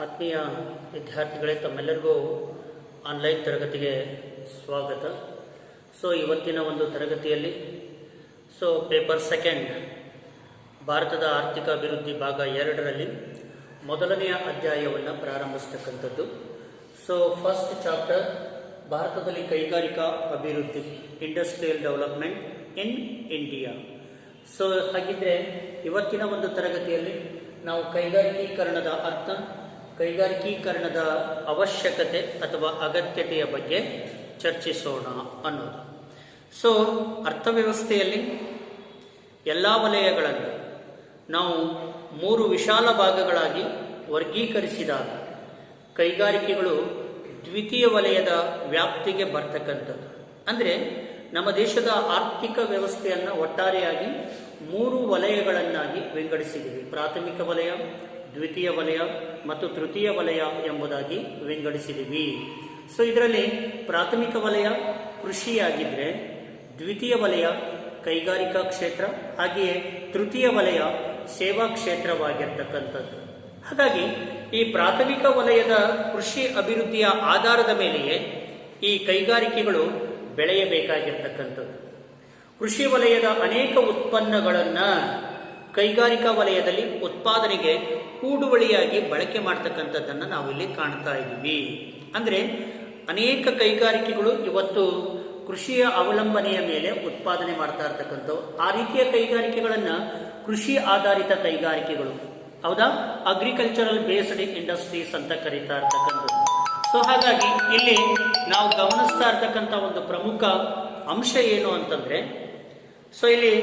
ಆತ್ಮೀಯ ವಿದ್ಯಾರ್ಥಿಗಳೇ, ತಮ್ಮೆಲ್ಲರಿಗೂ ಆನ್ಲೈನ್ ತರಗತಿಗೆ ಸ್ವಾಗತ. ಇವತ್ತಿನ ಒಂದು ತರಗತಿಯಲ್ಲಿ ಪೇಪರ್ ಸೆಕೆಂಡ್ ಭಾರತದ ಆರ್ಥಿಕ ಅಭಿವೃದ್ಧಿ ಭಾಗ 2ರಲ್ಲಿ ಮೊದಲನೆಯ ಅಧ್ಯಾಯವನ್ನು ಪ್ರಾರಂಭಿಸ್ತಕ್ಕಂಥದ್ದು. ಫಸ್ಟ್ ಚಾಪ್ಟರ್ ಭಾರತದಲ್ಲಿ ಕೈಗಾರಿಕಾ ಅಭಿವೃದ್ಧಿ, ಇಂಡಸ್ಟ್ರಿಯಲ್ ಡೆವಲಪ್ಮೆಂಟ್ ಇನ್ ಇಂಡಿಯಾ. ಹಾಗಿದ್ರೆ ಇವತ್ತಿನ ಒಂದು ತರಗತಿಯಲ್ಲಿ ನಾವು ಕೈಗಾರಿಕೀಕರಣದ ಅರ್ಥ, ಕೈಗಾರಿಕೀಕರಣದ ಅವಶ್ಯಕತೆ ಅಥವಾ ಅಗತ್ಯತೆಯ ಬಗ್ಗೆ ಚರ್ಚಿಸೋಣ ಅನ್ನೋದು. ಅರ್ಥವ್ಯವಸ್ಥೆಯಲ್ಲಿ ಎಲ್ಲ ವಲಯಗಳನ್ನು ನಾವು 3 ವಿಶಾಲ ಭಾಗಗಳಾಗಿ ವರ್ಗೀಕರಿಸಿದಾಗ ಕೈಗಾರಿಕೆಗಳು ದ್ವಿತೀಯ ವಲಯದ ವ್ಯಾಪ್ತಿಗೆ ಬರ್ತಕ್ಕಂಥದ್ದು. ಅಂದರೆ ನಮ್ಮ ದೇಶದ ಆರ್ಥಿಕ ವ್ಯವಸ್ಥೆಯನ್ನು ಒಟ್ಟಾರೆಯಾಗಿ 3 ವಲಯಗಳನ್ನಾಗಿ ವಿಂಗಡಿಸಿದ್ದೀವಿ. ಪ್ರಾಥಮಿಕ ವಲಯ, ದ್ವಿತೀಯ ವಲಯ ಮತ್ತು ತೃತೀಯ ವಲಯ ಎಂಬುದಾಗಿ ವಿಂಗಡಿಸಿದ್ದೀವಿ. ಇದರಲ್ಲಿ ಪ್ರಾಥಮಿಕ ವಲಯ ಕೃಷಿಯಾಗಿದ್ದರೆ, ದ್ವಿತೀಯ ವಲಯ ಕೈಗಾರಿಕಾ ಕ್ಷೇತ್ರ, ಹಾಗೆಯೇ ತೃತೀಯ ವಲಯ ಸೇವಾ ಕ್ಷೇತ್ರವಾಗಿರ್ತಕ್ಕಂಥದ್ದು. ಹಾಗಾಗಿ ಈ ಪ್ರಾಥಮಿಕ ವಲಯದ ಕೃಷಿ ಅಭಿವೃದ್ಧಿಯ ಆಧಾರದ ಮೇಲೆಯೇ ಈ ಕೈಗಾರಿಕೆಗಳು ಬೆಳೆಯಬೇಕಾಗಿರ್ತಕ್ಕಂಥದ್ದು. ಕೃಷಿ ವಲಯದ ಅನೇಕ ಉತ್ಪನ್ನಗಳನ್ನು ಕೈಗಾರಿಕಾ ವಲಯದಲ್ಲಿ ಉತ್ಪಾದನೆಗೆ ಹೂಡುವಳಿಯಾಗಿ ಬಳಕೆ ಮಾಡ್ತಕ್ಕಂಥದ್ದನ್ನು ನಾವು ಇಲ್ಲಿ ಕಾಣ್ತಾ ಇದ್ದೀವಿ. ಅಂದರೆ ಅನೇಕ ಕೈಗಾರಿಕೆಗಳು ಇವತ್ತು ಕೃಷಿಯ ಅವಲಂಬನೆಯ ಮೇಲೆ ಉತ್ಪಾದನೆ ಮಾಡ್ತಾ ಇರ್ತಕ್ಕಂಥವು. ಆ ರೀತಿಯ ಕೈಗಾರಿಕೆಗಳನ್ನು ಕೃಷಿ ಆಧಾರಿತ ಕೈಗಾರಿಕೆಗಳು, ಹೌದಾ, ಅಗ್ರಿಕಲ್ಚರಲ್ ಬೇಸ್ಡ್ ಇಂಡಸ್ಟ್ರೀಸ್ ಅಂತ ಕರೀತಾ ಇರ್ತಕ್ಕಂಥದ್ದು. ಹಾಗಾಗಿ ಇಲ್ಲಿ ನಾವು ಗಮನಿಸ್ತಾ ಇರ್ತಕ್ಕಂಥ ಒಂದು ಪ್ರಮುಖ ಅಂಶ ಏನು ಅಂತಂದ್ರೆ, ಇಲ್ಲಿ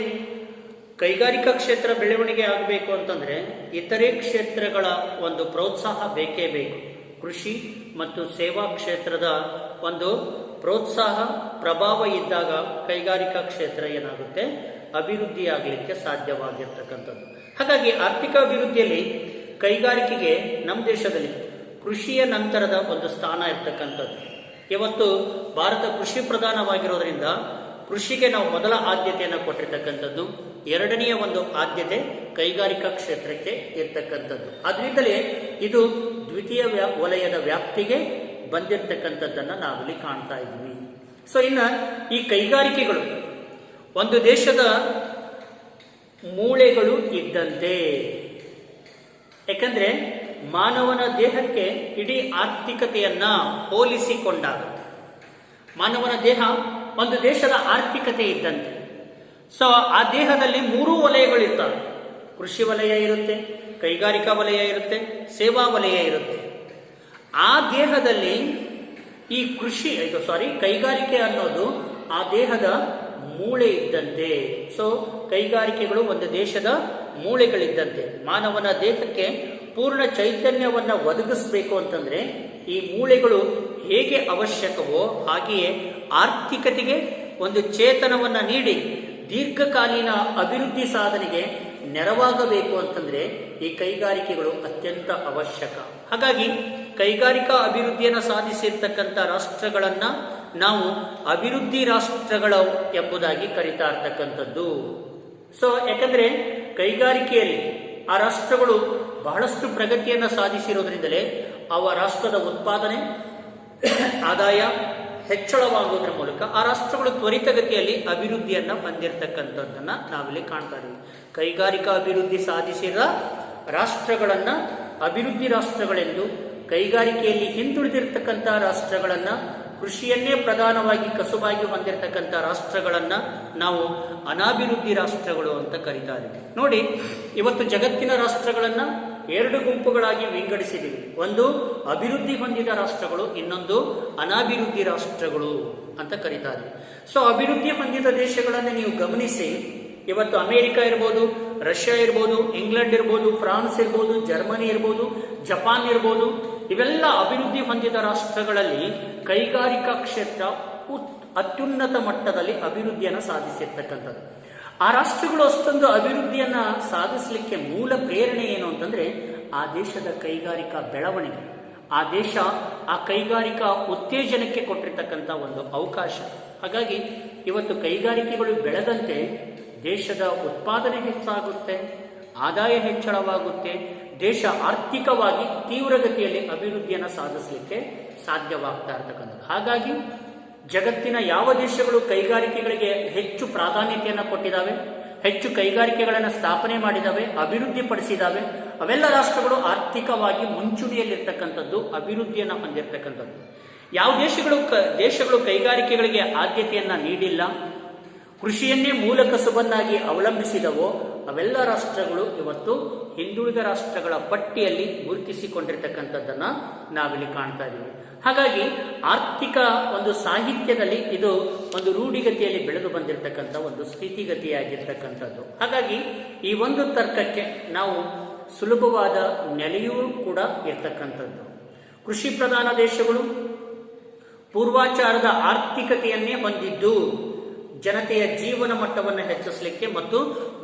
ಕೈಗಾರಿಕಾ ಕ್ಷೇತ್ರ ಬೆಳವಣಿಗೆ ಆಗಬೇಕು ಅಂತಂದ್ರೆ ಇತರೆ ಕ್ಷೇತ್ರಗಳ ಒಂದು ಪ್ರೋತ್ಸಾಹ ಬೇಕೇ ಬೇಕು. ಕೃಷಿ ಮತ್ತು ಸೇವಾ ಕ್ಷೇತ್ರದ ಒಂದು ಪ್ರೋತ್ಸಾಹ ಪ್ರಭಾವ ಇದ್ದಾಗ ಕೈಗಾರಿಕಾ ಕ್ಷೇತ್ರ ಏನಾಗುತ್ತೆ, ಅಭಿವೃದ್ಧಿ ಆಗಲಿಕ್ಕೆ ಸಾಧ್ಯವಾಗಿರ್ತಕ್ಕಂಥದ್ದು. ಹಾಗಾಗಿ ಆರ್ಥಿಕ ಅಭಿವೃದ್ಧಿಯಲ್ಲಿ ಕೈಗಾರಿಕೆಗೆ ನಮ್ಮ ದೇಶದಲ್ಲಿ ಕೃಷಿಯ ನಂತರದ ಒಂದು ಸ್ಥಾನ ಇರ್ತಕ್ಕಂಥದ್ದು. ಇವತ್ತು ಭಾರತ ಕೃಷಿ ಪ್ರಧಾನವಾಗಿರೋದ್ರಿಂದ ಕೃಷಿಗೆ ನಾವು ಮೊದಲ ಆದ್ಯತೆಯನ್ನು ಕೊಟ್ಟಿರ್ತಕ್ಕಂಥದ್ದು. ಎರಡನೆಯ ಒಂದು ಆದ್ಯತೆ ಕೈಗಾರಿಕಾ ಕ್ಷೇತ್ರಕ್ಕೆ ಇರ್ತಕ್ಕಂಥದ್ದು. ಅದರಿಂದಲೇ ಇದು ದ್ವಿತೀಯ ವಲಯದ ವ್ಯಾಪ್ತಿಗೆ ಬಂದಿರತಕ್ಕಂಥದ್ದನ್ನು ನಾವಿಲ್ಲಿ ಕಾಣ್ತಾ ಇದ್ದೀವಿ. ಇನ್ನು ಈ ಕೈಗಾರಿಕೆಗಳು ಒಂದು ದೇಶದ ಮೂಳೆಗಳು ಇದ್ದಂತೆ. ಯಾಕಂದ್ರೆ ಮಾನವನ ದೇಹಕ್ಕೆ ಇಡೀ ಆರ್ಥಿಕತೆಯನ್ನ ಹೋಲಿಸಿಕೊಂಡಾಗ ಮಾನವನ ದೇಹ ಒಂದು ದೇಶದ ಆರ್ಥಿಕತೆ ಇದ್ದಂತೆ. ಆ ದೇಹದಲ್ಲಿ 3 ವಲಯಗಳಿರ್ತವೆ. ಕೃಷಿ ವಲಯ ಇರುತ್ತೆ, ಕೈಗಾರಿಕಾ ವಲಯ ಇರುತ್ತೆ, ಸೇವಾ ವಲಯ ಇರುತ್ತೆ. ಆ ದೇಹದಲ್ಲಿ ಈ ಕೈಗಾರಿಕೆ ಅನ್ನೋದು ಆ ದೇಹದ ಮೂಳೆ ಇದ್ದಂತೆ. ಕೈಗಾರಿಕೆಗಳು ಒಂದು ದೇಶದ ಮೂಳೆಗಳಿದ್ದಂತೆ. ಮಾನವನ ದೇಹಕ್ಕೆ ಪೂರ್ಣ ಚೈತನ್ಯವನ್ನು ಒದಗಿಸಬೇಕು ಅಂತಂದ್ರೆ ಈ ಮೂಳೆಗಳು ಹೇಗೆ ಅವಶ್ಯಕವೋ ಹಾಗೆಯೇ ಆರ್ಥಿಕತೆಗೆ ಒಂದು ಚೇತನವನ್ನು ನೀಡಿ ದೀರ್ಘಕಾಲೀನ ಅಭಿವೃದ್ಧಿ ಸಾಧನೆಗೆ ನೆರವಾಗಬೇಕು ಅಂತಂದ್ರೆ ಈ ಕೈಗಾರಿಕೆಗಳು ಅತ್ಯಂತ ಅವಶ್ಯಕ. ಹಾಗಾಗಿ ಕೈಗಾರಿಕಾ ಅಭಿವೃದ್ಧಿಯನ್ನು ಸಾಧಿಸಿರ್ತಕ್ಕಂಥ ರಾಷ್ಟ್ರಗಳನ್ನ ನಾವು ಅಭಿವೃದ್ಧಿ ರಾಷ್ಟ್ರಗಳು ಎಂಬುದಾಗಿ ಕರೀತಾ ಇರ್ತಕ್ಕಂಥದ್ದು. ಯಾಕಂದ್ರೆ ಕೈಗಾರಿಕೆಯಲ್ಲಿ ಆ ರಾಷ್ಟ್ರಗಳು ಬಹಳಷ್ಟು ಪ್ರಗತಿಯನ್ನು ಸಾಧಿಸಿರೋದ್ರಿಂದಲೇ ಅವ ರಾಷ್ಟ್ರದ ಉತ್ಪಾದನೆ, ಆದಾಯ ಹೆಚ್ಚಳವಾಗುವುದರ ಮೂಲಕ ಆ ರಾಷ್ಟ್ರಗಳು ತ್ವರಿತಗತಿಯಲ್ಲಿ ಅಭಿವೃದ್ಧಿಯನ್ನ ಹೊಂದಿರತಕ್ಕಂಥದ್ದನ್ನ ನಾವಿಲ್ಲಿ ಕಾಣ್ತಾ ಇದ್ದೀವಿ. ಕೈಗಾರಿಕಾ ಅಭಿವೃದ್ಧಿ ಸಾಧಿಸಿದ ರಾಷ್ಟ್ರಗಳನ್ನ ಅಭಿವೃದ್ಧಿ ರಾಷ್ಟ್ರಗಳೆಂದು, ಕೈಗಾರಿಕೆಯಲ್ಲಿ ಹಿಂದುಳಿದಿರ್ತಕ್ಕಂಥ ರಾಷ್ಟ್ರಗಳನ್ನ, ಕೃಷಿಯನ್ನೇ ಪ್ರಧಾನವಾಗಿ ಕಸುಬಾಗಿ ಹೊಂದಿರತಕ್ಕಂಥ ರಾಷ್ಟ್ರಗಳನ್ನ ನಾವು ಅನಾಭಿವೃದ್ಧಿ ರಾಷ್ಟ್ರಗಳು ಅಂತ ಕರೀತಾ ಇದ್ದೀವಿ. ನೋಡಿ, ಇವತ್ತು ಜಗತ್ತಿನ ರಾಷ್ಟ್ರಗಳನ್ನ 2 ಗುಂಪುಗಳಾಗಿ ವಿಂಗಡಿಸಿದ್ದೀವಿ. ಒಂದು ಅಭಿವೃದ್ಧಿ ಹೊಂದಿದ ರಾಷ್ಟ್ರಗಳು, ಇನ್ನೊಂದು ಅನಾಭಿವೃದ್ಧಿ ರಾಷ್ಟ್ರಗಳು ಅಂತ ಕರೀತಾರೆ. ಅಭಿವೃದ್ಧಿ ಹೊಂದಿದ ದೇಶಗಳನ್ನು ನೀವು ಗಮನಿಸಿ, ಇವತ್ತು ಅಮೆರಿಕ ಇರ್ಬೋದು, ರಷ್ಯಾ ಇರ್ಬೋದು, ಇಂಗ್ಲೆಂಡ್ ಇರ್ಬೋದು, ಫ್ರಾನ್ಸ್ ಇರ್ಬೋದು, ಜರ್ಮನಿ ಇರ್ಬೋದು, ಜಪಾನ್ ಇರ್ಬೋದು, ಇವೆಲ್ಲ ಅಭಿವೃದ್ಧಿ ಹೊಂದಿದ ರಾಷ್ಟ್ರಗಳಲ್ಲಿ ಕೈಗಾರಿಕಾ ಕ್ಷೇತ್ರ ಅತ್ಯುನ್ನತ ಮಟ್ಟದಲ್ಲಿ ಅಭಿವೃದ್ಧಿಯನ್ನು ಸಾಧಿಸಿರ್ತಕ್ಕಂಥದ್ದು. ಆ ರಾಷ್ಟ್ರಗಳು ಅಷ್ಟೊಂದು ಅಭಿವೃದ್ಧಿಯನ್ನ ಸಾಧಿಸಲಿಕ್ಕೆ ಮೂಲ ಪ್ರೇರಣೆ ಏನು ಅಂತಂದ್ರೆ ಆ ದೇಶದ ಕೈಗಾರಿಕಾ ಬೆಳವಣಿಗೆ, ಆ ದೇಶ ಆ ಕೈಗಾರಿಕಾ ಉತ್ತೇಜನಕ್ಕೆ ಕೊಟ್ಟಿರ್ತಕ್ಕಂಥ ಒಂದು ಅವಕಾಶ. ಹಾಗಾಗಿ ಇವತ್ತು ಕೈಗಾರಿಕೆಗಳು ಬೆಳೆದಂತೆ ದೇಶದ ಉತ್ಪಾದನೆ ಹೆಚ್ಚಾಗುತ್ತೆ, ಆದಾಯ ಹೆಚ್ಚಳವಾಗುತ್ತೆ, ದೇಶ ಆರ್ಥಿಕವಾಗಿ ತೀವ್ರಗತಿಯಲ್ಲಿ ಅಭಿವೃದ್ಧಿಯನ್ನು ಸಾಧಿಸಲಿಕ್ಕೆ ಸಾಧ್ಯವಾಗ್ತಾ ಇರ್ತಕ್ಕಂಥದ್ದು. ಹಾಗಾಗಿ ಜಗತ್ತಿನ ಯಾವ ದೇಶಗಳು ಕೈಗಾರಿಕೆಗಳಿಗೆ ಹೆಚ್ಚು ಪ್ರಾಧಾನ್ಯತೆಯನ್ನು ಕೊಟ್ಟಿದ್ದಾವೆ, ಹೆಚ್ಚು ಕೈಗಾರಿಕೆಗಳನ್ನು ಸ್ಥಾಪನೆ ಮಾಡಿದಾವೆ, ಅಭಿವೃದ್ಧಿ ಪಡಿಸಿದಾವೆ, ಅವೆಲ್ಲ ರಾಷ್ಟ್ರಗಳು ಆರ್ಥಿಕವಾಗಿ ಮುಂಚೂಣಿಯಲ್ಲಿರ್ತಕ್ಕಂಥದ್ದು, ಅಭಿವೃದ್ಧಿಯನ್ನು ಹೊಂದಿರತಕ್ಕಂಥದ್ದು. ಯಾವ ದೇಶಗಳು ಕೈಗಾರಿಕೆಗಳಿಗೆ ಆದ್ಯತೆಯನ್ನ ನೀಡಿಲ್ಲ, ಕೃಷಿಯನ್ನೇ ಮೂಲ ಕಸುಬನ್ನಾಗಿ ಅವಲಂಬಿಸಿದವೋ ಅವೆಲ್ಲ ರಾಷ್ಟ್ರಗಳು ಇವತ್ತು ಹಿಂದುಳಿದ ರಾಷ್ಟ್ರಗಳ ಪಟ್ಟಿಯಲ್ಲಿ ಗುರುತಿಸಿಕೊಂಡಿರ್ತಕ್ಕಂಥದ್ದನ್ನ ನಾವಿಲ್ಲಿ ಕಾಣ್ತಾ ಇದ್ದೀವಿ. ಹಾಗಾಗಿ ಆರ್ಥಿಕ ಒಂದು ಸಾಹಿತ್ಯದಲ್ಲಿ ಇದು ಒಂದು ರೂಢಿಗತಿಯಲ್ಲಿ ಬೆಳೆದು ಬಂದಿರತಕ್ಕಂಥ ಒಂದು ಸ್ಥಿತಿಗತಿಯಾಗಿರ್ತಕ್ಕಂಥದ್ದು. ಹಾಗಾಗಿ ಈ ಒಂದು ತರ್ಕಕ್ಕೆ ನಾವು ಸುಲಭವಾದ ನೆಲೆಯೂ ಕೂಡ ಇರ್ತಕ್ಕಂಥದ್ದು. ಕೃಷಿ ಪ್ರಧಾನ ದೇಶಗಳು ಪೂರ್ವಾಚಾರದ ಆರ್ಥಿಕತೆಯನ್ನೇ ಹೊಂದಿದ್ದು ಜನತೆಯ ಜೀವನ ಮಟ್ಟವನ್ನು ಹೆಚ್ಚಿಸಲಿಕ್ಕೆ ಮತ್ತು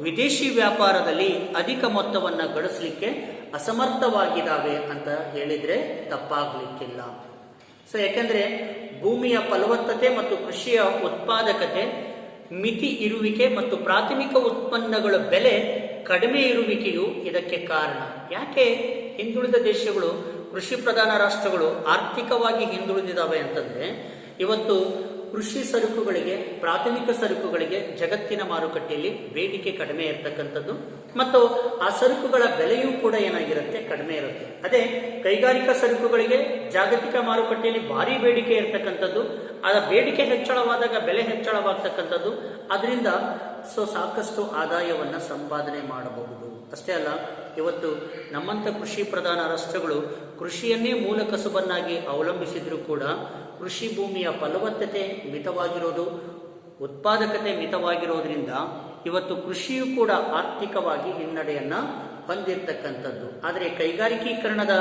ವಿದೇಶಿ ವ್ಯಾಪಾರದಲ್ಲಿ ಅಧಿಕ ಮೊತ್ತವನ್ನು ಗಳಿಸಲಿಕ್ಕೆ ಅಸಮರ್ಥವಾಗಿದ್ದಾವೆ ಅಂತ ಹೇಳಿದ್ರೆ ತಪ್ಪಾಗಲಿಕ್ಕಿಲ್ಲ. ಸೊ ಯಾಕೆಂದ್ರೆ ಭೂಮಿಯ ಫಲವತ್ತತೆ ಮತ್ತು ಕೃಷಿಯ ಉತ್ಪಾದಕತೆ ಮಿತಿ ಇರುವಿಕೆ ಮತ್ತು ಪ್ರಾಥಮಿಕ ಉತ್ಪನ್ನಗಳ ಬೆಲೆ ಕಡಿಮೆ ಇರುವಿಕೆಯು ಇದಕ್ಕೆ ಕಾರಣ. ಯಾಕೆ ಹಿಂದುಳಿದ ದೇಶಗಳು, ಕೃಷಿ ಪ್ರಧಾನ ರಾಷ್ಟ್ರಗಳು ಆರ್ಥಿಕವಾಗಿ ಹಿಂದುಳಿದಿದ್ದಾವೆ ಅಂತಂದ್ರೆ, ಇವತ್ತು ಕೃಷಿ ಸರಕುಗಳಿಗೆ, ಪ್ರಾಥಮಿಕ ಸರಕುಗಳಿಗೆ ಜಗತ್ತಿನ ಮಾರುಕಟ್ಟೆಯಲ್ಲಿ ಬೇಡಿಕೆ ಕಡಿಮೆ ಇರತಕ್ಕಂಥದ್ದು ಮತ್ತು ಆ ಸರಕುಗಳ ಬೆಲೆಯೂ ಕೂಡ ಏನಾಗಿರುತ್ತೆ, ಕಡಿಮೆ ಇರುತ್ತೆ. ಅದೇ ಕೈಗಾರಿಕಾ ಸರಕುಗಳಿಗೆ ಜಾಗತಿಕ ಮಾರುಕಟ್ಟೆಯಲ್ಲಿ ಭಾರಿ ಬೇಡಿಕೆ ಇರತಕ್ಕಂಥದ್ದು, ಆ ಬೇಡಿಕೆ ಹೆಚ್ಚಳವಾದಾಗ ಬೆಲೆ ಹೆಚ್ಚಳವಾಗ್ತಕ್ಕಂಥದ್ದು, ಅದರಿಂದ ಸಾಕಷ್ಟು ಆದಾಯವನ್ನ ಸಂಪಾದನೆ ಮಾಡಬಹುದು. ಅಷ್ಟೇ ಅಲ್ಲ, ಇವತ್ತು ನಮ್ಮಂಥ ಕೃಷಿ ಪ್ರಧಾನ ರಾಷ್ಟ್ರಗಳು ಕೃಷಿಯನ್ನೇ ಮೂಲ ಕಸುಬನ್ನಾಗಿ ಅವಲಂಬಿಸಿದ್ರೂ ಕೂಡ ಕೃಷಿ ಭೂಮಿಯ ಫಲವತ್ತತೆ ಮಿತವಾಗಿರೋದು, ಉತ್ಪಾದಕತೆ ಮಿತವಾಗಿರೋದ್ರಿಂದ ಇವತ್ತು ಕೃಷಿಯು ಕೂಡ ಆರ್ಥಿಕವಾಗಿ ಹಿನ್ನಡೆಯನ್ನ ಹೊಂದಿರತಕ್ಕಂಥದ್ದು. ಆದರೆ ಕೈಗಾರಿಕೀಕರಣದ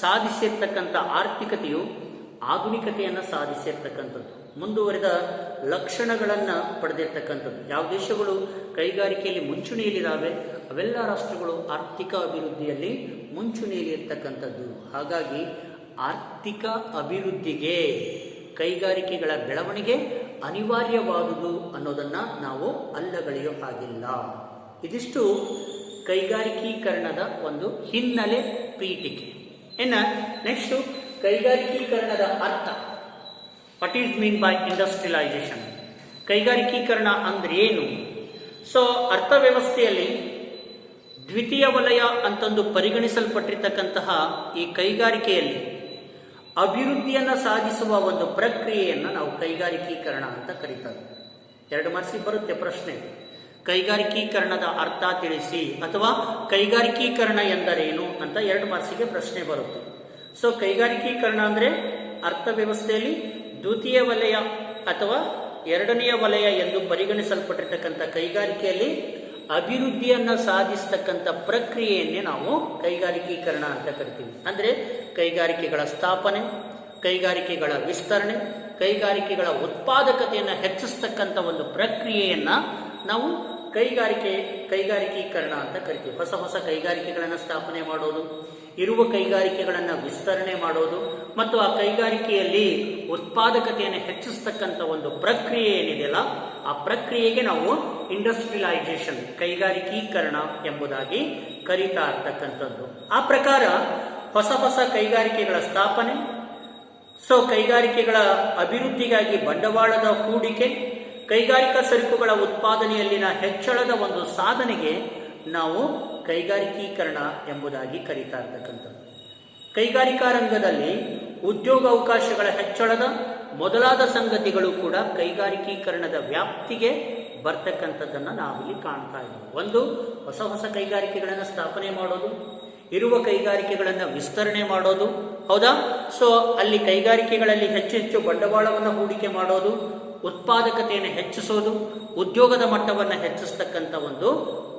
ಸಾಧಿಸಿರ್ತಕ್ಕಂಥ ಆರ್ಥಿಕತೆಯು ಆಧುನಿಕತೆಯನ್ನು ಸಾಧಿಸಿರ್ತಕ್ಕಂಥದ್ದು, ಮುಂದುವರೆದ ಲಕ್ಷಣಗಳನ್ನ ಪಡೆದಿರ್ತಕ್ಕಂಥದ್ದು. ಯಾವ ದೇಶಗಳು ಕೈಗಾರಿಕೆಯಲ್ಲಿ ಮುಂಚೂಣಿಯಲ್ಲಿದ್ದಾವೆ ಅವೆಲ್ಲ ರಾಷ್ಟ್ರಗಳು ಆರ್ಥಿಕ ಅಭಿವೃದ್ಧಿಯಲ್ಲಿ ಮುಂಚೂಣಿಯಲ್ಲಿ ಇರ್ತಕ್ಕಂಥದ್ದು. ಹಾಗಾಗಿ ಆರ್ಥಿಕ ಅಭಿವೃದ್ಧಿಗೆ ಕೈಗಾರಿಕೆಗಳ ಬೆಳವಣಿಗೆ ಅನಿವಾರ್ಯವಾದುದು ಅನ್ನೋದನ್ನ ನಾವು ಅಲ್ಲಗಳೆಯೋ ಹಾಗಿಲ್ಲ. ಇದಿಷ್ಟು ಕೈಗಾರಿಕೀಕರಣದ ಒಂದು ಹಿನ್ನೆಲೆ ಪೀಠಿಕೆ. ನೆಕ್ಸ್ಟ್ ಕೈಗಾರಿಕೀಕರಣದ ಅರ್ಥ. What is mean by industrialisation? ಕೈಗಾರಿಕೀಕರಣ ಅಂದ್ರೆ ಏನು? ಸೊ ಅರ್ಥವ್ಯವಸ್ಥೆಯಲ್ಲಿ ದ್ವಿತೀಯ ವಲಯ ಅಂತಂದು ಪರಿಗಣಿಸಲ್ಪಟ್ಟಿರ್ತಕ್ಕಂತಹ ಈ ಕೈಗಾರಿಕೆಯಲ್ಲಿ ಅಭಿವೃದ್ಧಿಯನ್ನು ಸಾಧಿಸುವ ಒಂದು ಪ್ರಕ್ರಿಯೆಯನ್ನು ನಾವು ಕೈಗಾರಿಕೀಕರಣ ಅಂತ ಕರೀತಾರೆ. 2 ಮಾರ್ಕ್ಸಿಗೆ ಬರುತ್ತೆ ಪ್ರಶ್ನೆ. ಕೈಗಾರಿಕೀಕರಣದ ಅರ್ಥ ತಿಳಿಸಿ ಅಥವಾ ಕೈಗಾರಿಕೀಕರಣ ಎಂದರೇನು ಅಂತ 2 ಮಾರ್ಕ್ಸಿಗೆ ಪ್ರಶ್ನೆ ಬರುತ್ತೆ. ಸೊ ಕೈಗಾರಿಕೀಕರಣ ಅಂದ್ರೆ ಅರ್ಥವ್ಯವಸ್ಥೆಯಲ್ಲಿ ದ್ವಿತೀಯ ವಲಯ ಅಥವಾ 2ನೆಯ ವಲಯ ಎಂದು ಪರಿಗಣಿಸಲ್ಪಟ್ಟಿರ್ತಕ್ಕಂಥ ಕೈಗಾರಿಕೆಯಲ್ಲಿ ಅಭಿವೃದ್ಧಿಯನ್ನ ಸಾಧಿಸತಕ್ಕಂಥ ಪ್ರಕ್ರಿಯೆಯನ್ನೇ ನಾವು ಕೈಗಾರಿಕೀಕರಣ ಅಂತ ಕರಿತೀವಿ. ಅಂದ್ರೆ ಕೈಗಾರಿಕೆಗಳ ಸ್ಥಾಪನೆ, ಕೈಗಾರಿಕೆಗಳ ವಿಸ್ತರಣೆ, ಕೈಗಾರಿಕೆಗಳ ಉತ್ಪಾದಕತೆಯನ್ನು ಹೆಚ್ಚಿಸ್ತಕ್ಕಂಥ ಒಂದು ಪ್ರಕ್ರಿಯೆಯನ್ನ ನಾವು ಕೈಗಾರಿಕೀಕರಣ ಅಂತ ಕರಿತೀವಿ. ಹೊಸ ಹೊಸ ಕೈಗಾರಿಕೆಗಳನ್ನು ಸ್ಥಾಪನೆ ಮಾಡೋದು, ಇರುವ ಕೈಗಾರಿಕೆಗಳನ್ನು ವಿಸ್ತರಣೆ ಮಾಡೋದು ಮತ್ತು ಆ ಕೈಗಾರಿಕೆಯಲ್ಲಿ ಉತ್ಪಾದಕತೆಯನ್ನು ಹೆಚ್ಚಿಸ್ತಕ್ಕಂಥ ಒಂದು ಪ್ರಕ್ರಿಯೆ ಏನಿದೆಯಲ್ಲ, ಆ ಪ್ರಕ್ರಿಯೆಗೆ ನಾವು ಇಂಡಸ್ಟ್ರಿಯಲೈಸೇಷನ್, ಕೈಗಾರಿಕೀಕರಣ ಎಂಬುದಾಗಿ ಕರೀತಾ ಇರ್ತಕ್ಕಂಥದ್ದು. ಆ ಪ್ರಕಾರ ಹೊಸ ಹೊಸ ಕೈಗಾರಿಕೆಗಳ ಸ್ಥಾಪನೆ, ಸೊ ಕೈಗಾರಿಕೆಗಳ ಅಭಿವೃದ್ಧಿಗಾಗಿ ಬಂಡವಾಳದ ಹೂಡಿಕೆ, ಕೈಗಾರಿಕಾ ಸರಕುಗಳ ಉತ್ಪಾದನೆಯಲ್ಲಿನ ಹೆಚ್ಚಳದ ಒಂದು ಸಾಧನೆಗೆ ನಾವು ಕೈಗಾರಿಕೀಕರಣ ಎಂಬುದಾಗಿ ಕರೀತಾ ಇರ್ತಕ್ಕಂಥದ್ದು. ಕೈಗಾರಿಕಾ ರಂಗದಲ್ಲಿ ಉದ್ಯೋಗಾವಕಾಶಗಳ ಹೆಚ್ಚಳದ ಮೊದಲಾದ ಸಂಗತಿಗಳು ಕೂಡ ಕೈಗಾರಿಕೀಕರಣದ ವ್ಯಾಪ್ತಿಗೆ ಬರ್ತಕ್ಕಂಥದ್ದನ್ನು ನಾವಿಲ್ಲಿ ಕಾಣ್ತಾ ಇದ್ದೀವಿ. ಒಂದು, ಹೊಸ ಹೊಸ ಕೈಗಾರಿಕೆಗಳನ್ನು ಸ್ಥಾಪನೆ ಮಾಡೋದು, ಇರುವ ಕೈಗಾರಿಕೆಗಳನ್ನು ವಿಸ್ತರಣೆ ಮಾಡೋದು, ಹೌದಾ? ಸೊ ಅಲ್ಲಿ ಕೈಗಾರಿಕೆಗಳಲ್ಲಿ ಹೆಚ್ಚು ಹೆಚ್ಚು ಬಂಡವಾಳವನ್ನು ಹೂಡಿಕೆ ಮಾಡೋದು, ಉತ್ಪಾದಕತೆಯನ್ನು ಹೆಚ್ಚಿಸೋದು, ಉದ್ಯೋಗದ ಮಟ್ಟವನ್ನು ಹೆಚ್ಚಿಸ್ತಕ್ಕಂಥ ಒಂದು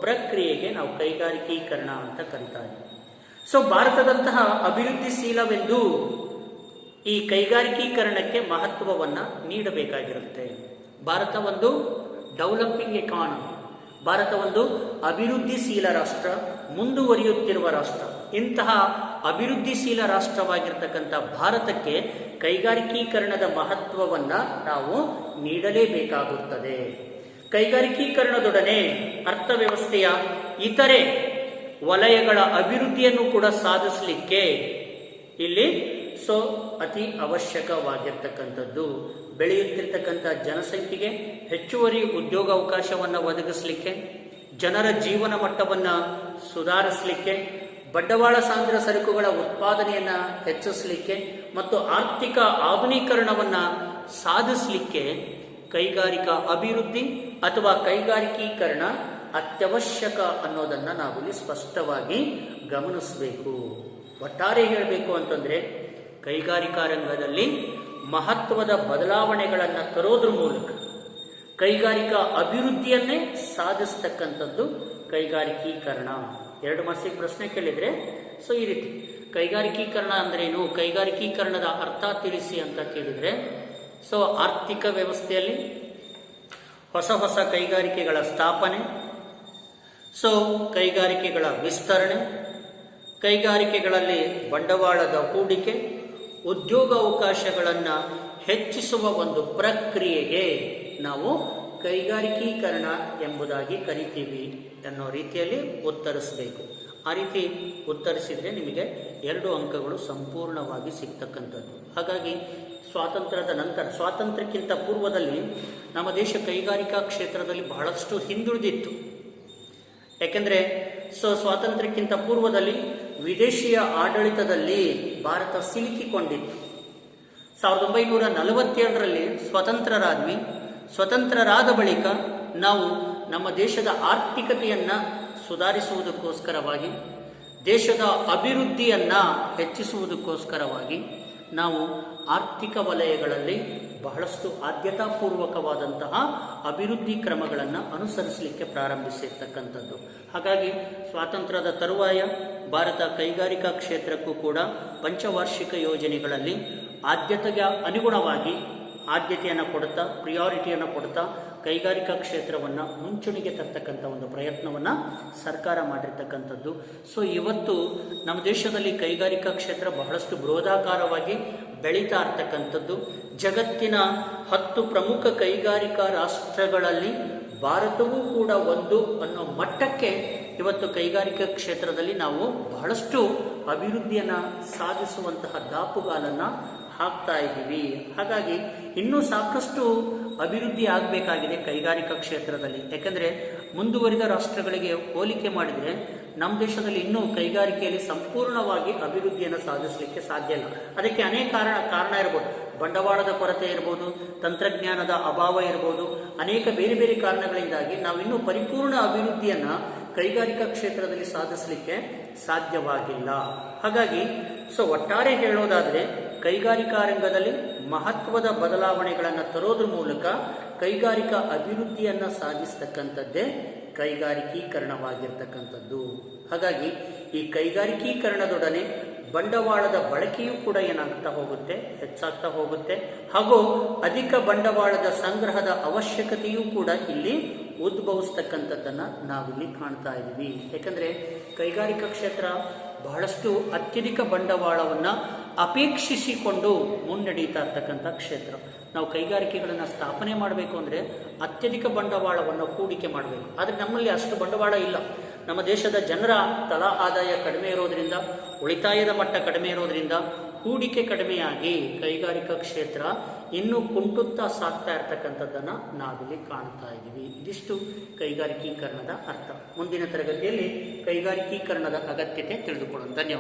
ಪ್ರಕ್ರಿಯೆಗೆ ನಾವು ಕೈಗಾರಿಕೀಕರಣ ಅಂತ ಕರೀತಾ ಇದ್ದೀವಿ. ಸೊ ಭಾರತದಂತಹ ಅಭಿವೃದ್ಧಿಶೀಲವೆಂದು ಈ ಕೈಗಾರಿಕೀಕರಣಕ್ಕೆ ಮಹತ್ವವನ್ನು ನೀಡಬೇಕಾಗಿರುತ್ತೆ. ಭಾರತ ಒಂದು ಡೆವಲಪಿಂಗ್ ಎಕಾನಮಿ, ಭಾರತ ಒಂದು ಅಭಿವೃದ್ಧಿಶೀಲ ರಾಷ್ಟ್ರ, ಮುಂದುವರಿಯುತ್ತಿರುವ ರಾಷ್ಟ್ರ. ಇಂತಹ ಅಭಿವೃದ್ಧಿಶೀಲ ರಾಷ್ಟ್ರವಾಗಿರ್ತಕ್ಕಂಥ ಭಾರತಕ್ಕೆ ಕೈಗಾರಿಕೀಕರಣದ ಮಹತ್ವವನ್ನ ನಾವು ನೀಡಲೇಬೇಕಾಗುತ್ತದೆ. ಕೈಗಾರಿಕೀಕರಣದೊಡನೆ ಅರ್ಥವ್ಯವಸ್ಥೆಯ ಇತರೆ ವಲಯಗಳ ಅಭಿವೃದ್ಧಿಯನ್ನು ಕೂಡ ಸಾಧಿಸಲಿಕ್ಕೆ ಇಲ್ಲಿ ಅತಿ ಅವಶ್ಯಕವಾಗಿರ್ತಕ್ಕಂಥದ್ದು. ಬೆಳೆಯುತ್ತಿರ್ತಕ್ಕಂಥ ಜನಸಂಖ್ಯೆಗೆ ಹೆಚ್ಚುವರಿ ಉದ್ಯೋಗಾವಕಾಶವನ್ನು ಒದಗಿಸಲಿಕ್ಕೆ, ಜನರ ಜೀವನ ಮಟ್ಟವನ್ನು ಸುಧಾರಿಸಲಿಕ್ಕೆ, ಬಂಡವಾಳ ಸಾಂದ್ರ ಸರಕುಗಳ ಉತ್ಪಾದನೆಯನ್ನು ಹೆಚ್ಚಿಸಲಿಕ್ಕೆ ಮತ್ತು ಆರ್ಥಿಕ ಆಧುನೀಕರಣವನ್ನು ಸಾಧಿಸಲಿಕ್ಕೆ ಕೈಗಾರಿಕಾ ಅಭಿವೃದ್ಧಿ ಅಥವಾ ಕೈಗಾರಿಕೀಕರಣ ಅತ್ಯವಶ್ಯಕ ಅನ್ನೋದನ್ನು ನಾವಿಲ್ಲಿ ಸ್ಪಷ್ಟವಾಗಿ ಗಮನಿಸಬೇಕು. ಒಟ್ಟಾರೆ ಹೇಳಬೇಕು ಅಂತಂದರೆ ಕೈಗಾರಿಕಾ ರಂಗದಲ್ಲಿ ಮಹತ್ವದ ಬದಲಾವಣೆಗಳನ್ನು ತರೋದ್ರ ಮೂಲಕ ಕೈಗಾರಿಕಾ ಅಭಿವೃದ್ಧಿಯನ್ನೇ ಸಾಧಿಸ್ತಕ್ಕಂಥದ್ದು ಕೈಗಾರಿಕೀಕರಣ. 2 ಮಾರ್ಕ್ಸಿಗೆ ಪ್ರಶ್ನೆ ಕೇಳಿದರೆ ಈ ರೀತಿ ಕೈಗಾರಿಕೀಕರಣ ಅಂದ್ರೇನು, ಕೈಗಾರಿಕೀಕರಣದ ಅರ್ಥ ತಿಳಿಸಿ ಅಂತ ಕೇಳಿದರೆ ಆರ್ಥಿಕ ವ್ಯವಸ್ಥೆಯಲ್ಲಿ ಹೊಸ ಕೈಗಾರಿಕೆಗಳ ಸ್ಥಾಪನೆ, ಕೈಗಾರಿಕೆಗಳ ವಿಸ್ತರಣೆ, ಕೈಗಾರಿಕೆಗಳಲ್ಲಿ ಬಂಡವಾಳದ ಹೂಡಿಕೆ, ಉದ್ಯೋಗಾವಕಾಶಗಳನ್ನು ಹೆಚ್ಚಿಸುವ ಒಂದು ಪ್ರಕ್ರಿಯೆಗೆ ನಾವು ಕೈಗಾರಿಕೀಕರಣ ಎಂಬುದಾಗಿ ಕರಿತೀವಿ ಅನ್ನೋ ರೀತಿಯಲ್ಲಿ ಉತ್ತರಿಸಬೇಕು. ಆ ರೀತಿ ಉತ್ತರಿಸಿದರೆ ನಿಮಗೆ 2 ಅಂಕಗಳು ಸಂಪೂರ್ಣವಾಗಿ ಸಿಗ್ತಕ್ಕಂಥದ್ದು. ಹಾಗಾಗಿ ಸ್ವಾತಂತ್ರ್ಯದ ನಂತರ, ಸ್ವಾತಂತ್ರ್ಯಕ್ಕಿಂತ ಪೂರ್ವದಲ್ಲಿ ನಮ್ಮ ದೇಶ ಕೈಗಾರಿಕಾ ಕ್ಷೇತ್ರದಲ್ಲಿ ಬಹಳಷ್ಟು ಹಿಂದುಳಿದಿತ್ತು. ಯಾಕೆಂದರೆ ಸ್ವಾತಂತ್ರ್ಯಕ್ಕಿಂತ ಪೂರ್ವದಲ್ಲಿ ವಿದೇಶಿಯ ಆಡಳಿತದಲ್ಲಿ ಭಾರತ ಸಿಲುಕಿಕೊಂಡಿತ್ತು. 1947ರಲ್ಲಿ ಸ್ವತಂತ್ರರಾದ್ವಿ. ಸ್ವತಂತ್ರರಾದ ಬಳಿಕ ನಾವು ನಮ್ಮ ದೇಶದ ಆರ್ಥಿಕತೆಯನ್ನು ಸುಧಾರಿಸುವುದಕ್ಕೋಸ್ಕರವಾಗಿ, ದೇಶದ ಅಭಿವೃದ್ಧಿಯನ್ನು ಹೆಚ್ಚಿಸುವುದಕ್ಕೋಸ್ಕರವಾಗಿ ನಾವು ಆರ್ಥಿಕ ವಲಯಗಳಲ್ಲಿ ಬಹಳಷ್ಟು ಆದ್ಯತಾಪೂರ್ವಕವಾದಂತಹ ಅಭಿವೃದ್ಧಿ ಕ್ರಮಗಳನ್ನು ಅನುಸರಿಸಲಿಕ್ಕೆ ಪ್ರಾರಂಭಿಸಿರ್ತಕ್ಕಂಥದ್ದು. ಹಾಗಾಗಿ ಸ್ವಾತಂತ್ರ್ಯದ ತರುವಾಯ ಭಾರತ ಕೈಗಾರಿಕಾ ಕ್ಷೇತ್ರಕ್ಕೂ ಕೂಡ ಪಂಚವಾರ್ಷಿಕ ಯೋಜನೆಗಳಲ್ಲಿ ಆದ್ಯತೆಗೆ ಅನುಗುಣವಾಗಿ ಆದ್ಯತೆಯನ್ನು ಕೊಡುತ್ತಾ, ಪ್ರಿಯಾರಿಟಿಯನ್ನು ಕೊಡುತ್ತಾ ಕೈಗಾರಿಕಾ ಕ್ಷೇತ್ರವನ್ನು ಮುಂಚೂಣಿಗೆ ತರ್ತಕ್ಕಂಥ ಒಂದು ಪ್ರಯತ್ನವನ್ನು ಸರ್ಕಾರ ಮಾಡಿರ್ತಕ್ಕಂಥದ್ದು. ಇವತ್ತು ನಮ್ಮ ದೇಶದಲ್ಲಿ ಕೈಗಾರಿಕಾ ಕ್ಷೇತ್ರ ಬಹಳಷ್ಟು ಬೃಹದಾಕಾರವಾಗಿ ಬೆಳೀತಾ ಇರ್ತಕ್ಕಂಥದ್ದು. ಜಗತ್ತಿನ 10 ಪ್ರಮುಖ ಕೈಗಾರಿಕಾ ರಾಷ್ಟ್ರಗಳಲ್ಲಿ ಭಾರತವೂ ಕೂಡ ಒಂದು ಅನ್ನೋ ಮಟ್ಟಕ್ಕೆ ಇವತ್ತು ಕೈಗಾರಿಕಾ ಕ್ಷೇತ್ರದಲ್ಲಿ ನಾವು ಬಹಳಷ್ಟು ಅಭಿವೃದ್ಧಿಯನ್ನು ಸಾಧಿಸುವಂತಹ ದಾಪುಗಾಲನ್ನು ಹಾಕ್ತಾ ಇದ್ದೀವಿ. ಹಾಗಾಗಿ ಇನ್ನೂ ಸಾಕಷ್ಟು ಅಭಿವೃದ್ಧಿ ಆಗಬೇಕಾಗಿದೆ ಕೈಗಾರಿಕಾ ಕ್ಷೇತ್ರದಲ್ಲಿ. ಯಾಕೆಂದರೆ ಮುಂದುವರಿದ ರಾಷ್ಟ್ರಗಳಿಗೆ ಹೋಲಿಕೆ ಮಾಡಿದರೆ ನಮ್ಮ ದೇಶದಲ್ಲಿ ಇನ್ನೂ ಕೈಗಾರಿಕೆಯಲ್ಲಿ ಸಂಪೂರ್ಣವಾಗಿ ಅಭಿವೃದ್ಧಿಯನ್ನು ಸಾಧಿಸಲಿಕ್ಕೆ ಸಾಧ್ಯ ಇಲ್ಲ. ಅದಕ್ಕೆ ಅನೇಕ ಕಾರಣ ಇರ್ಬೋದು. ಬಂಡವಾಳದ ಕೊರತೆ ಇರ್ಬೋದು, ತಂತ್ರಜ್ಞಾನದ ಅಭಾವ ಇರ್ಬೋದು, ಅನೇಕ ಬೇರೆ ಬೇರೆ ಕಾರಣಗಳಿಂದಾಗಿ ನಾವಿನ್ನೂ ಪರಿಪೂರ್ಣ ಅಭಿವೃದ್ಧಿಯನ್ನು ಕೈಗಾರಿಕಾ ಕ್ಷೇತ್ರದಲ್ಲಿ ಸಾಧಿಸಲಿಕ್ಕೆ ಸಾಧ್ಯವಾಗಿಲ್ಲ. ಹಾಗಾಗಿ ಒಟ್ಟಾರೆ ಹೇಳೋದಾದರೆ ಕೈಗಾರಿಕಾ ರಂಗದಲ್ಲಿ ಮಹತ್ವದ ಬದಲಾವಣೆಗಳನ್ನು ತರೋದ್ರ ಮೂಲಕ ಕೈಗಾರಿಕಾ ಅಭಿವೃದ್ಧಿಯನ್ನು ಸಾಧಿಸ್ತಕ್ಕಂಥದ್ದೇ ಕೈಗಾರಿಕೀಕರಣವಾಗಿರ್ತಕ್ಕಂಥದ್ದು. ಹಾಗಾಗಿ ಈ ಕೈಗಾರಿಕೀಕರಣದೊಡನೆ ಬಂಡವಾಳದ ಬಳಕೆಯೂ ಕೂಡ ಏನಾಗ್ತಾ ಹೋಗುತ್ತೆ, ಹೆಚ್ಚಾಗ್ತಾ ಹೋಗುತ್ತೆ. ಹಾಗೂ ಅಧಿಕ ಬಂಡವಾಳದ ಸಂಗ್ರಹದ ಅವಶ್ಯಕತೆಯೂ ಕೂಡ ಇಲ್ಲಿ ಉದ್ಭವಿಸ್ತಕ್ಕಂಥದ್ದನ್ನು ನಾವಿಲ್ಲಿ ಕಾಣ್ತಾ ಇದ್ದೀವಿ. ಯಾಕಂದರೆ ಕೈಗಾರಿಕಾ ಕ್ಷೇತ್ರ ಬಹಳಷ್ಟು ಅತ್ಯಧಿಕ ಬಂಡವಾಳವನ್ನು ಅಪೇಕ್ಷಿಸಿಕೊಂಡು ಮುನ್ನಡೀತಾ ಇರ್ತಕ್ಕಂಥ ಕ್ಷೇತ್ರ. ನಾವು ಕೈಗಾರಿಕೆಗಳನ್ನು ಸ್ಥಾಪನೆ ಮಾಡಬೇಕು ಅಂದರೆ ಅತ್ಯಧಿಕ ಬಂಡವಾಳವನ್ನು ಹೂಡಿಕೆ ಮಾಡಬೇಕು. ಆದರೆ ನಮ್ಮಲ್ಲಿ ಅಷ್ಟು ಬಂಡವಾಳ ಇಲ್ಲ. ನಮ್ಮ ದೇಶದ ಜನರ ತಲಾ ಆದಾಯ ಕಡಿಮೆ ಇರೋದ್ರಿಂದ, ಉಳಿತಾಯದ ಮಟ್ಟ ಕಡಿಮೆ ಇರೋದ್ರಿಂದ ಹೂಡಿಕೆ ಕಡಿಮೆಯಾಗಿ ಕೈಗಾರಿಕಾ ಕ್ಷೇತ್ರ ಇನ್ನೂ ಕುಂಟುತ್ತಾ ಸಾಗ್ತಾ ಇರ್ತಕ್ಕಂಥದ್ದನ್ನು ನಾವಿಲ್ಲಿ ಕಾಣ್ತಾ ಇದ್ದೀವಿ. ಇದಿಷ್ಟು ಕೈಗಾರಿಕೀಕರಣದ ಅರ್ಥ. ಮುಂದಿನ ತರಗತಿಯಲ್ಲಿ ಕೈಗಾರಿಕೀಕರಣದ ಅಗತ್ಯತೆ ತಿಳಿದುಕೊಳ್ಳೋಣ. ಧನ್ಯವಾದ.